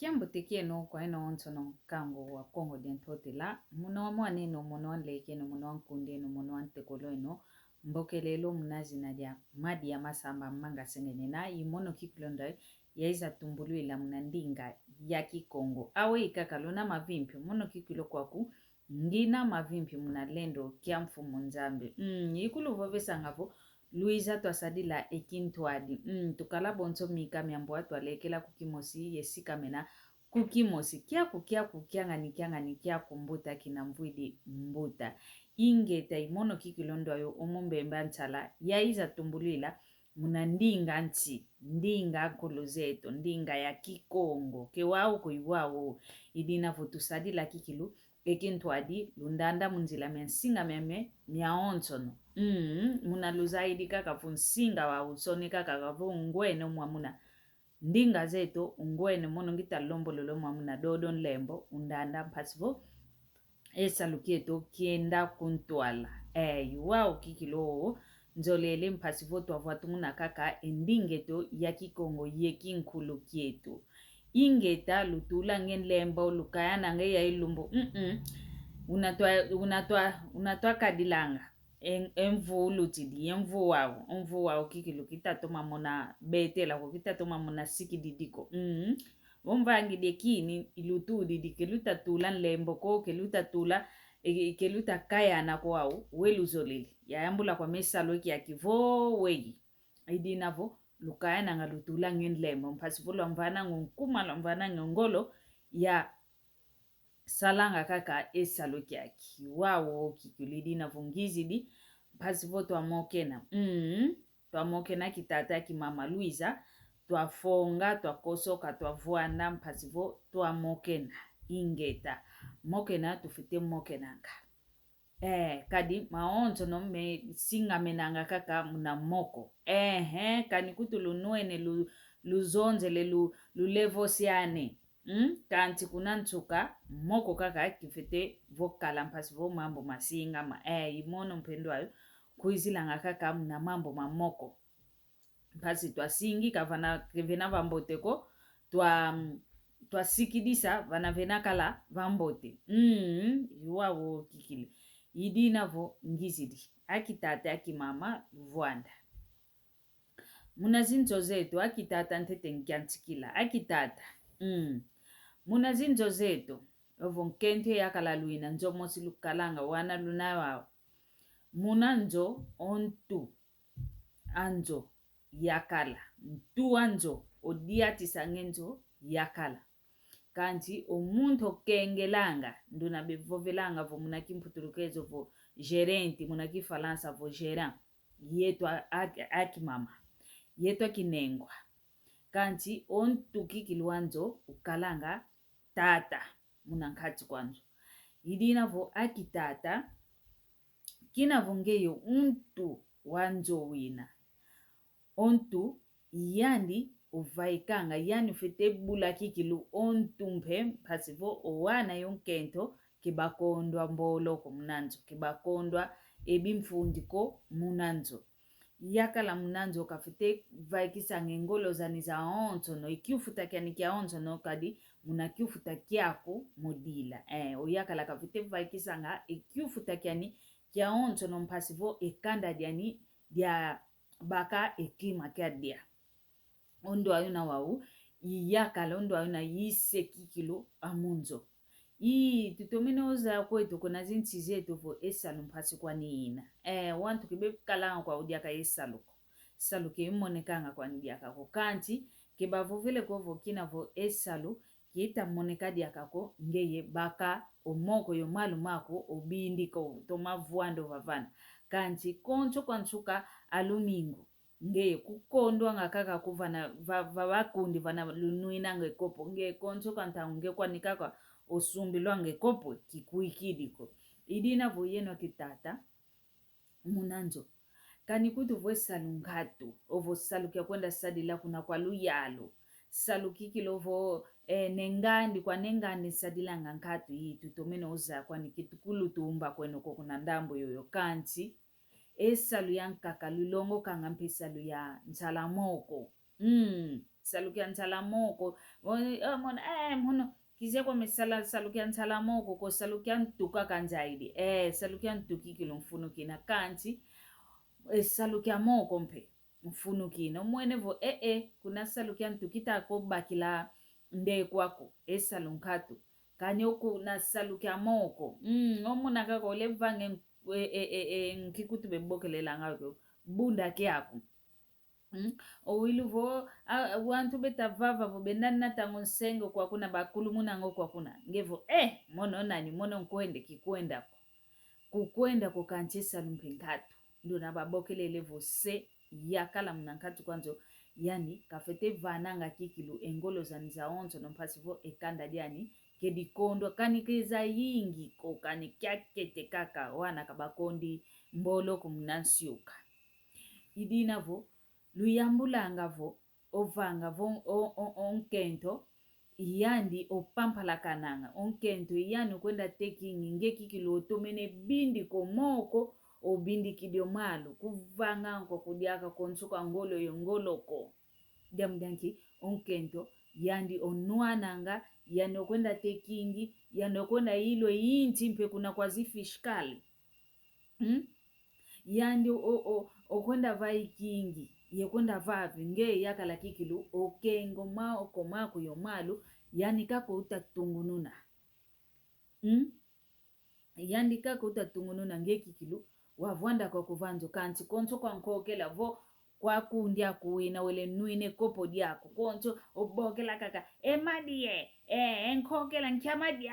Kiambo teke no kwa ino onto no kango wa Kongo dentote la muno mwane no muno leke no muno kunde no muno antekolo no mbokelelo munazi na dia madi ya masamba manga sengene na imono kiklonda ya iza tumbulu ila munandinga ya kikongo awe ikakalona mavimpi muno kikilo kwaku ngina mavimpi munalendo kia mfumu nzambe ikulu vovesa ngavo Luisa twasadila ekintwadi tukala bonso mika miambo atwalekela kukimosi yesika mena kukimosi kia ngani kia kumbuta kinamvwidi mbuta ingeta imono kikilondo ayo omumbemba nchala yaiza tumbulila munandinga nti ndinga kolozeto ndinga ya kikongo kewao kuiwao idina votusadila kikilu ekintwadi lundanda munzila mensinga meme miaonsono muna luzaidi kaka funsinga wa usoni kaka kavu ngwene mwamuna ndinga zeto ngwene mono ngita lombo lolo mwamuna dodon lembo undanda pasivo esa lukieto kienda kuntwala yuwao kikilo nzolele mpasivo tuavwatu muna kaka endingeto ya kikongo yekinkulu kieto ingeta lutula ngen lembo lukayana nge ya ilumbo unatwa kadilanga envu lutidi envu wao kikilu kitatoma mona betela ko kitatoma mona sikididiko omvangi de kini ilutu didike lutatula lembo ko kelutatula keluta kayana ko au weluzolili yayambula kwa mesalo ya kivo weyi idinavo lukayana ngalutula ngen lembo mpasivulo mvana ngunkuma mvana ngongolo ya salanga kaka esalo kyaki wawo kikulidi na vungizi di pasivo twamokena twamokena kitata ki mama Luisa twafonga twakosoka twavuanda pasivo twamokena ingeta mokena tufite mokenanga kadi maonzo no me singa menanga kaka muna moko kani kutulunuene luzonze lulevosiane kanti kunantuka moko kaka kifete vokala mpasi vo mambo masinga imono mpendwayo kuizilanga kaka muna mambo mamoko mpasi twasingi kavana kevena vamboteko twasikidisa vana vena kala vambote yuwawo kikili idinavo ngizidi akitata akimama vuanda muna zinzo zetu akitata ntete nkiantikila akitata muna zinzo zetu ovo nkente yakala luina nzo mosi lukalanga wana luna wao muna nzo ontu anzo yakala ntu anzo odiati sangenzo yakala kanti omuntu kengelanga nduna bevovelanga vo muna kimputurukezo vo gerenti muna kifalansa vo gerant yetu akimama yetu akinengwa kanti ontu kikilwanzo ukalanga tata muna nkati kwanzo idina vo akitata kina vongeyo untu wanzo wina ontu yandi uvaikanga yani fete bula kikilu ontumpe pasivo owana yonkento kibakondwa mbolo ko munanzo kibakondwa ebimfundiko munanzo yakala munanzo kafete vaikisa ngengolo zaniza onto no ikiufuta kyani kya onto no kadi munakiufuta kyako modila oyakala kafete vaikisa nga ikiufuta kyani kya onto no pasivo ekanda diani dia baka ekima kyadia ondo ayuna wau iyakala ondo ayuna yise kikilo amunzo tutominoza kwetu kuna zinti zetu vo esalu mpasi kwa niina wantu kibe kalanga kwa udiaka esaluko saluke imonekanga kwa ndiaka ko kanti kebavovele ko vokina vo esalu kita moneka diaka ko ngeye baka omoko yo malu mako obindi ko toma vuando vavana kanti koncho kwanchuka alumingo ngeye kukondwa ngakaka kuvana vakundi vana lunuina ngekopo nge koncho kantange kwanika kwa osumbilwa ngekopo kikuikidiko idina voyeno kitata munanzo kani kutu vo salungatu ovo salukia kwenda sadila kuna kwa luyalo salukikilo vo nengandi kwa nengandi sadila ngankatu tutomeno uza kwa nikitukulu tumba kweno kuna ndambo yoyo kanti esalu yankaka lulongo kanga mpesalu ya nsalamoko salukia ntalamoko mono kize kwa mesala salukia ntalamoko ko salukia ntuka kanzaidi salukia ntukikilo mfunukina kanti salukia moko mpe mfunukina mwenevo kuna salukia ntukita ko bakila nde kwako esalunkatu kani oku na salukia moko omuna kako levange nkikutu bebokelela ngako bunda kyako owilu vo wantu betavava vo benana tango nsengo kwa kuna bakulu munango kwa kuna ngevo mono nani mono nkwende kikwenda kukwenda kukanchesa lumpinkatu ndo na babokelele vo se yakala munankatu kwanzo yani kafete vananga kikilu engolo za onzo nompasi vo ekanda diani kedikondo kanikiza yingi ko kani kyakete kaka wana kabakondi mbolo kumnansiuka idina vo luyambulanga vo ovanga vo onkento yandi opampala kananga onkento yani kwenda tekingi ngekikilo otomene bindi komoko obindi kidio malu kuvanga nko kudiaka konsuka ngolo yongoloko diamdanki onkento yandi onwananga yani okwenda tekingi yani okwenda ilo yinti mpe kuna kwa zifishkali yandi okwenda vaikingi yekwenda vavi nge yakala kikilu okengo mako mako yomalu yani kako utatungununa yani kako utatungununa nge kikilu wavwanda kwa kuvanzo kanti konso kwa nkokela vo kwa kundya kuwina wele nuine kopo dyako konso obokela kaka emadie nkokela nkyamadi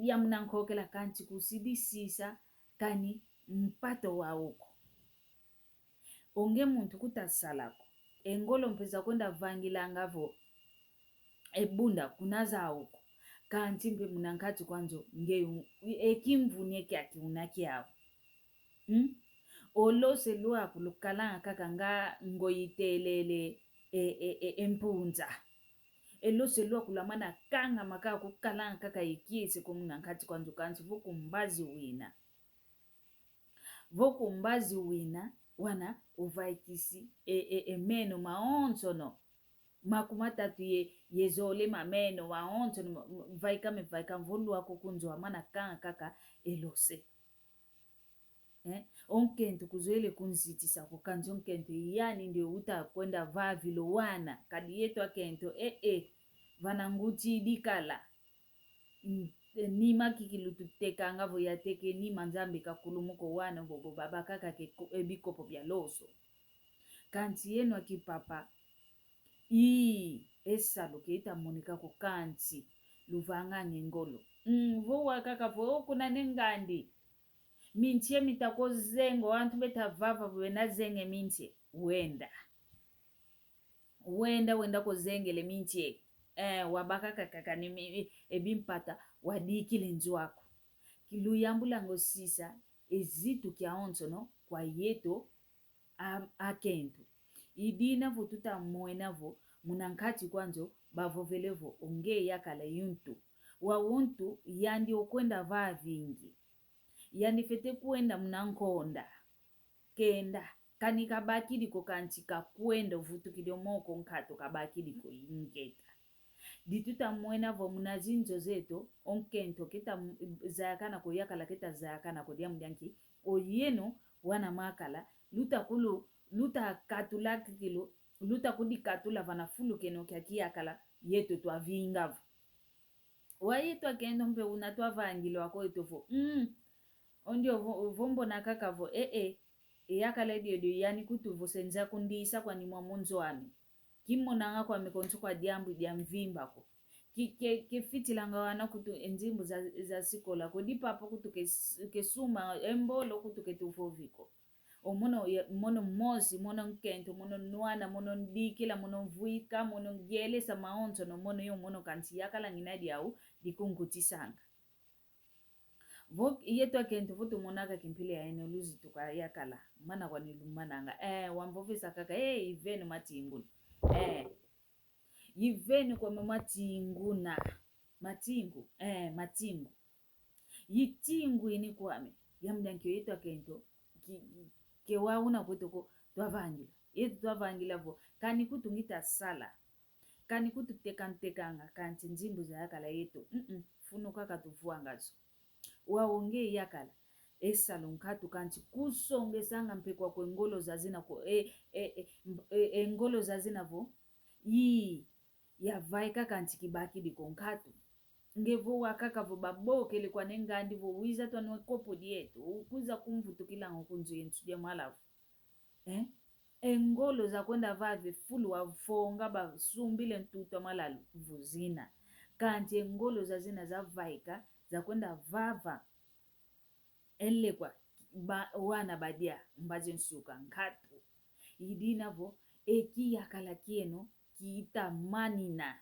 ya muna nkokela kanti kusidisisa kani mpato wa uko onge muntu kutasalako engolo mpeza kwenda vangilanga vo ebunda kunaza uko kanti mpe munankati kwanzo nge ekimvunye kyaki unakiawo olose lwako lukalanga kaka nga ngoyitelele empunza elose lwako lamana kanga makaka kukalanga kaka ikiese komunankati kwanzo kanti vokumbazi wina wana uvaikisi emeno maonsono makumatatu yezole mameno waonsono vaika mvolu wako kunzo amana kanga kaka elose onkento kuzoele kunzitisa kukanzi onkento yani ndio uta kwenda vavilo wana kadi yetu akento vananguti dikala nima kikilututekanga vo yateke nima nzambe kakulumuko wana bobo baba kaka ke ebikopo bya loso kanti yenu akipapa esalo keita monika ko kanti luvanga ngengolo vo wakaka vo kuna nengandi mintie mitako zengo wantu betavava vwena zenge mintie wenda ko zengele mintie wabaka kaka ni ebimpata wadikile nzwako kiluyambulango sisa ezitu kya onso no kwa yeto akento idina vo tutamwena vo munankati kwanzo bavovelevo onge yakala yuntu wawuntu yandi okwenda vavingi yani fete kuenda munankonda kenda kani kabakidiko kanti kakwenda uvutukile moko nkato kabakidiko ingeta ditutamwena vo munazinzo zeto onkento kita zayakana ko yakala kita zayakana ko diamudyanki oyeno wana makala luta katula kilo luta kudikatula vana fulu keno kyakiyakala yeto twavingavo wayeto akendo mpe unatwavangilo wako etofo ondio vombona kakavo yakala dio yani kutuvo senza kundisa kwa ni mwamunzo wanu kimonanga kwa mikonso kwa diambu dia mvimbako kefitilanga wana kutu enzimbu za sikola kodipapo kutu kesuma embolo kutu ketufoviko mono mosi mono nkento mono nwana mono ndikila mono mvuika mono ngelesa maonzo no mono yo mono kansi yakala nginadi au dikungutisanga vo yeto akento voto monaka kimpile ya ene luzi tuka yakala mana kwa nilumananga wamvovisa kaka ivenu matinguna yiveni kwa matinguna matingu yitingu ini kwame yamdankyo yeto akento kewauna kutoko twavangila yetu twavangila vo kani kutungita sala kani kuti kutekantekanga kanti nzimbo za yakala yetu funo kaka tuvua ngazo waonge yakala esalon katu kanti kusongesanga mpekwa kwengolo zazina ko engolo zazina vo yi yavaika kanti kibaki dikonkatu ngevo wakaka vo babokele kwa nengandi vo wiza twanwe kopo dietu ukuza kumvutukila kunzu yentu ya malavu engolo za kwenda vave fulu wa fonga ba sumbile ntuto malalu vuzina kanti engolo za zina za vaika za kwenda vava elekwa wana badia mbaje nsuka nkatu idina vo eki yakala kieno kiita manina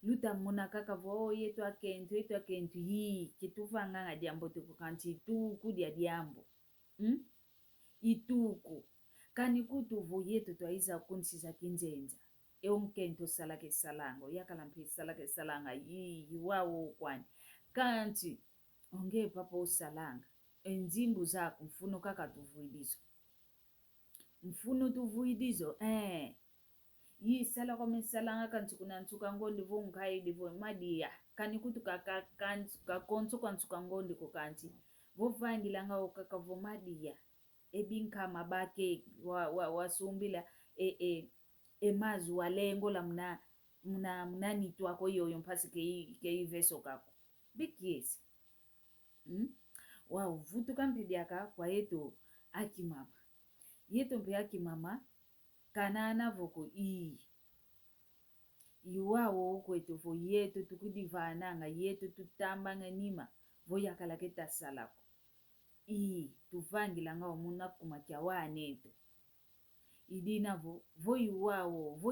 luta mona kaka vo yetu akentu yi kitufa nganga diambo tuku kanti ituku dia diambo ituku kani kutu vo yetu twaiza kunsi za kinjenza eonkento salake salango yakala mpi salake salanga yi wawo kwani kanti onge papa usalanga enzimbu zako mfuno kaka tuvuidizo mfuno tuvuidizo yi sala kwa mesalanga kanti kuna ntuka ngondi vo nkaidi vo madia kani kutu kakonso kwa ntuka ngondi ko kanti vo vangilanga okaka vo madia ebinka mabake wasumbila emazu walengo la mna nitu wako yoyo mpasi ke veso kako bikiesi wow vutu kampidiaka kwa yetu akimama yetu mpe akimama kanana voko iwawo kwetu vo yetu tukudivananga yetu tutambanga nima vo yakala keta salako tuvangilanga omuna kumakia wanetu idina vo iwawo vo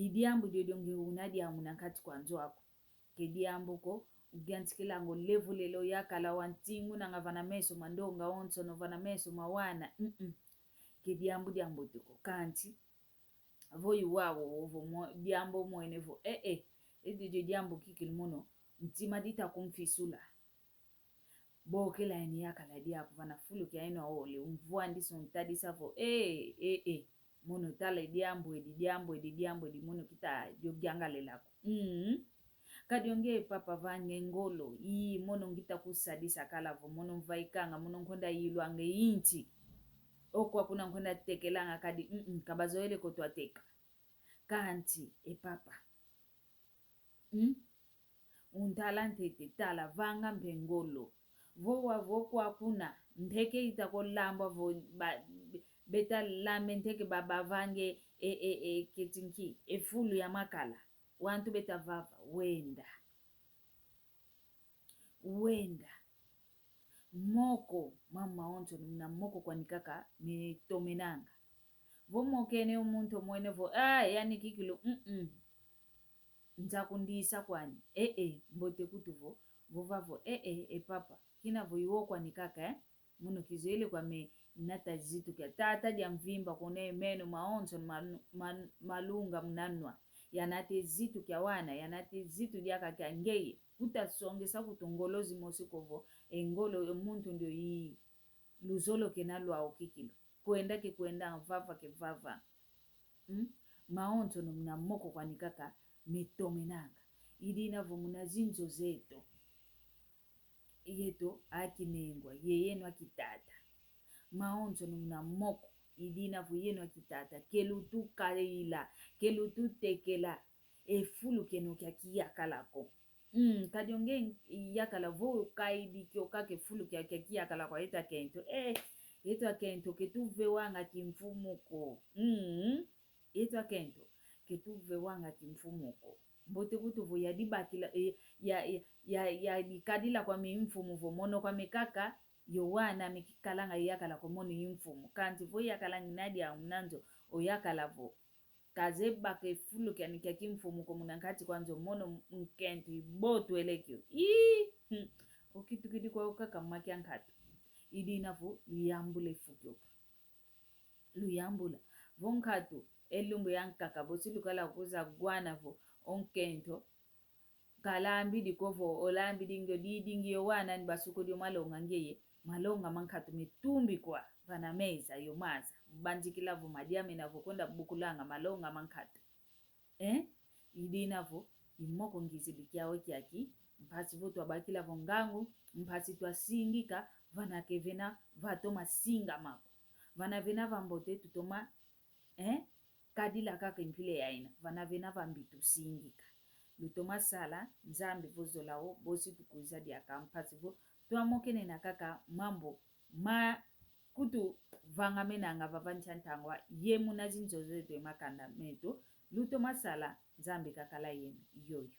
idiambu dodonge unadi amuna kati kwa nzoako kediambu ko ugantikilango levu lelo yakala wantingu na ngavana meso mandonga onso no vana meso mawana kediambu diambu tuko kanti vo iwawo vo diambu mwene vo edijo diambu kikilimono mtima dita kumfisula bokela eni yakala dia kuvana fulu kia eno ole umvua ndiso ntadisa vo mono tala diambu edi mono kita jogiangale lako kadionge papa vange ngolo mono ngita kusadisa kala vo mono mvaikanga mono nkonda yilwange inti okwa kuna nkonda tekelanga kadi kabazoele kotwa teka kanti papa untalantete tala vanga mbengolo vo kwa kuna ndeke itako lamba vo beta lambe ndeke baba vange ketinki fulu ya makala wantu beta vava wenda moko mama onto na moko kwa nikaka mitomenanga vo mokene umuntu mwene vo yani kikilo ntakundisa kwani mbote kutu vo vavo papa kina vo iwo kwa nikaka muno kizoele kwa me nata zitu kia tata dia mvimba kone meno maonzo malunga mnanwa yanate zitu kia wana yanate zitu diaka kia ngeye kutasongesa kutongolozi mosikovo engolo muntu ndio luzolo kenalwa okikilo kuenda vava ke vava maonzo no mna moko kwa nikaka metomenanga idina vo muna zinzo zeto yeto akinengwa yeyeno akitata maonzo no muna moko idina vo yeno akitata kelutu kaila kelutu tekela efulu keno kia kiyakalako kadionge yakala vo kaidi kiokake fulu kia kiyakala kwa eta kento eta kento ketuve wanga kimfumuko eta kento ketuve wanga kimfumuko mbote kutu vo yadibakila ya dikadila kwa mimfumu vo mono kwa mikaka yowana mikikalanga yakala kwa mono yimfumu kanti vo yakala nginadi ya mnanzo oyakala vo kazeba ke fulu kia nikia kimfumu kwa munangati kwanzo mono mkenti botu elekio okitukidi kwa ukaka maki ankatu idina vo luyambule fukyoka luyambula vo nkatu elumbu yankaka bosilu kala kuza gwana vo onkento kalambi dikovo olambi dingyo didingyo wana ni basuko dio malonga mankatu mitumbi kwa vana meza yomaza mbanjikila vo madiame na vokonda bukulanga malonga mankatu idi navo imoko ngizidi kiawe kiaki mpasi vo twabakila vo ngangu mpasi twasingika vana kevena vatoma singa mako vana vena vambote tutoma kadila kaka impile yaina vana vena vambitu singika lutoma sala nzambe vozolawo bosi tukuza diaka mpasi vo twamokene na kaka mambo ma kutu vanga menanga vavanchantangwa ye munazinzozo de makanda meto lutoma sala nzambe kakala yenu yoyo